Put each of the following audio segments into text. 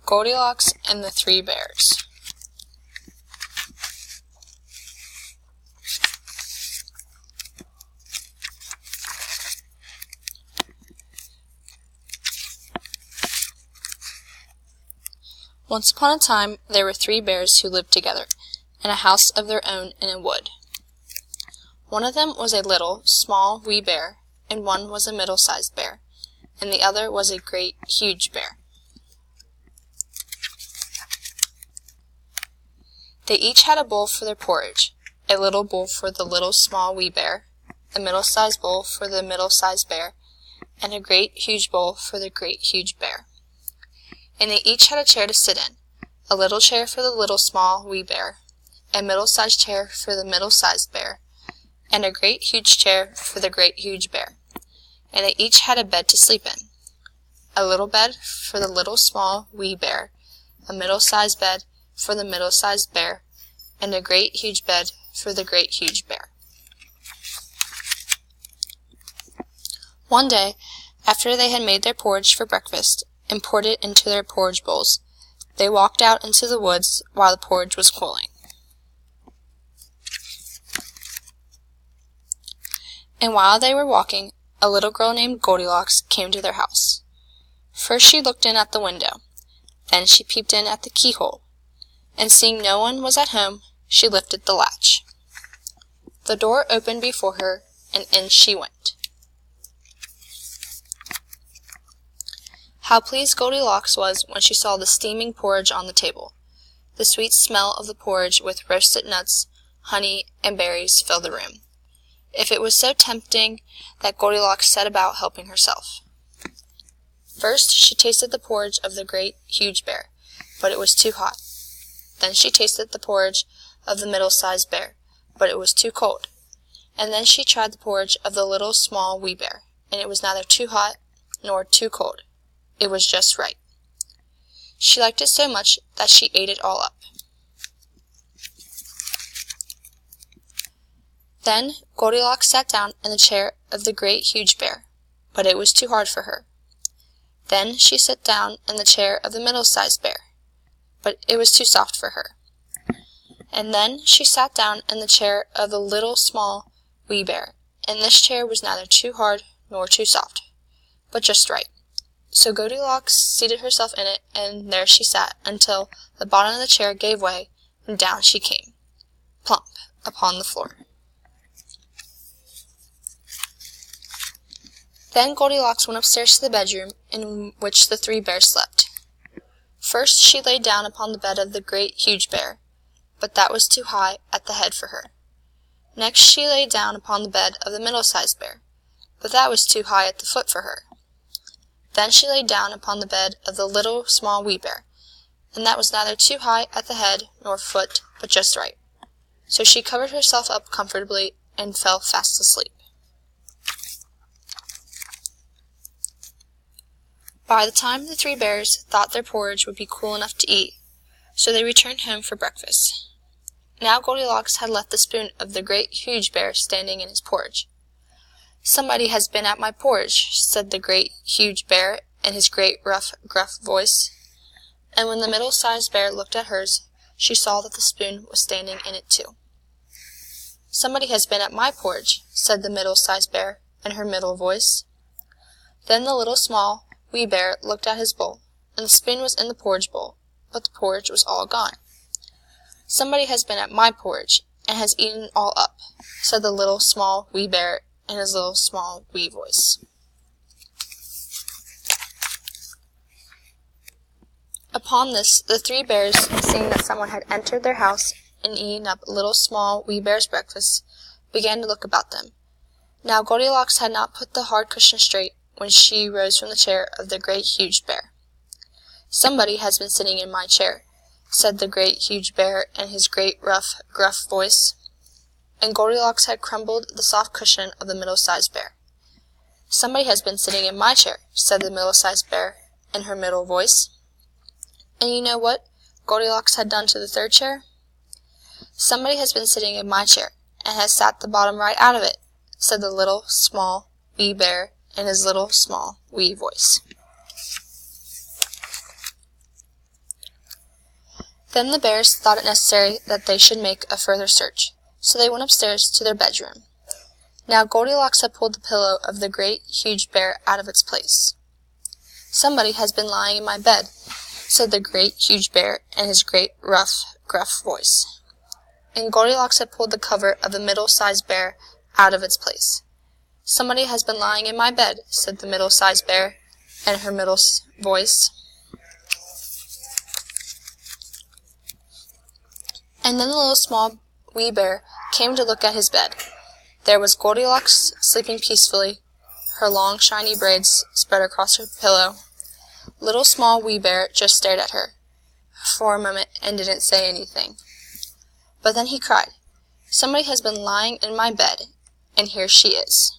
Goldilocks and the Three Bears. Once upon a time, there were 3 bears who lived together, in a house of their own in a wood. One of them was a little, small, wee bear, and one was a middle-sized bear, and the other was a great, huge bear. They each had a bowl for their porridge, a little bowl for the little, small, wee bear, a middle-sized bowl for the middle-sized bear, and a great, huge bowl for the great, huge bear. And they each had a chair to sit in, a little chair for the little, small, wee bear, a middle-sized chair for the middle-sized bear, and a great, huge chair for the great, huge bear. And they each had a bed to sleep in, a little bed for the little, small, wee bear, a middle-sized bed for the middle-sized bear, and a great, huge bed for the great, huge bear. One day, after they had made their porridge for breakfast, and poured it into their porridge bowls, they walked out into the woods while the porridge was cooling. And while they were walking, a little girl named Goldilocks came to their house. First she looked in at the window, then she peeped in at the keyhole, and seeing no one was at home, she lifted the latch. The door opened before her, and in she went. How pleased Goldilocks was when she saw the steaming porridge on the table. The sweet smell of the porridge with roasted nuts, honey, and berries filled the room. If it was so tempting that Goldilocks set about helping herself. First she tasted the porridge of the great, huge bear, but it was too hot. Then she tasted the porridge of the middle-sized bear, but it was too cold. And then she tried the porridge of the little, small, wee bear, and it was neither too hot nor too cold. It was just right. She liked it so much that she ate it all up. Then Goldilocks sat down in the chair of the great, huge bear, but it was too hard for her. Then she sat down in the chair of the middle-sized bear, but it was too soft for her. And then she sat down in the chair of the little, small, wee bear, and this chair was neither too hard nor too soft, but just right. So Goldilocks seated herself in it, and there she sat until the bottom of the chair gave way, and down she came, plump, upon the floor. Then Goldilocks went upstairs to the bedroom in which the 3 bears slept. First she lay down upon the bed of the great, huge bear, but that was too high at the head for her. Next she lay down upon the bed of the middle-sized bear, but that was too high at the foot for her. Then she lay down upon the bed of the little, small, wee bear, and that was neither too high at the head nor foot, but just right. So she covered herself up comfortably and fell fast asleep. By the time the 3 bears thought their porridge would be cool enough to eat, so they returned home for breakfast. Now Goldilocks had left the spoon of the great, huge bear standing in his porridge. "Somebody has been at my porridge," said the great, huge bear in his great, rough, gruff voice. And when the middle-sized bear looked at hers, she saw that the spoon was standing in it too. "Somebody has been at my porridge," said the middle-sized bear in her middle voice. Then the little, small, wee bear looked at his bowl, and the spoon was in the porridge bowl, but the porridge was all gone. "Somebody has been at my porridge, and has eaten all up," said the little, small, wee bear in his little, small, wee voice. Upon this, the 3 bears, seeing that someone had entered their house and eaten up little, small, wee bear's breakfast, began to look about them. Now Goldilocks had not put the hard cushion straight when she rose from the chair of the great, huge bear. "Somebody has been sitting in my chair," said the great, huge bear in his great, rough, gruff voice. And Goldilocks had crumbled the soft cushion of the middle-sized bear. "Somebody has been sitting in my chair," said the middle-sized bear in her middle voice. And you know what Goldilocks had done to the 3rd chair? "Somebody has been sitting in my chair, and has sat the bottom right out of it," said the little, small, wee bear in his little, small, wee voice. Then the bears thought it necessary that they should make a further search, so they went upstairs to their bedroom. Now Goldilocks had pulled the pillow of the great, huge bear out of its place. "Somebody has been lying in my bed," said the great, huge bear in his great, rough, gruff voice. And Goldilocks had pulled the cover of the middle-sized bear out of its place. "Somebody has been lying in my bed," said the middle-sized bear in her middle voice. And then the little small wee bear came to look at his bed. There was Goldilocks sleeping peacefully, her long shiny braids spread across her pillow. Little small wee bear just stared at her for a moment and didn't say anything. But then he cried, "Somebody has been lying in my bed, and here she is."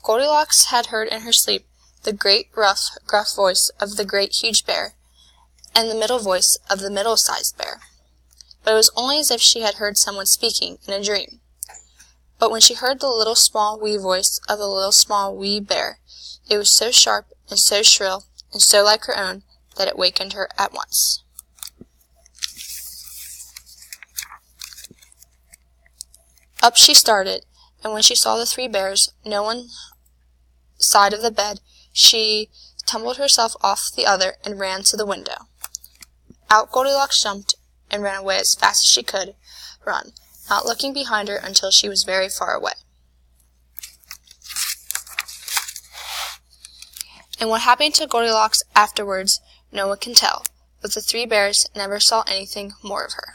Goldilocks had heard in her sleep the great, rough, gruff voice of the great, huge bear, and the middle voice of the middle-sized bear. But it was only as if she had heard someone speaking in a dream. But when she heard the little small wee voice of the little small wee bear, it was so sharp and so shrill and so like her own that it wakened her at once. Up she started, and when she saw the three bears, no one side of the bed, she tumbled herself off the other and ran to the window. Out Goldilocks jumped and ran away as fast as she could run, not looking behind her until she was very far away. And what happened to Goldilocks afterwards, no one can tell, but the three bears never saw anything more of her.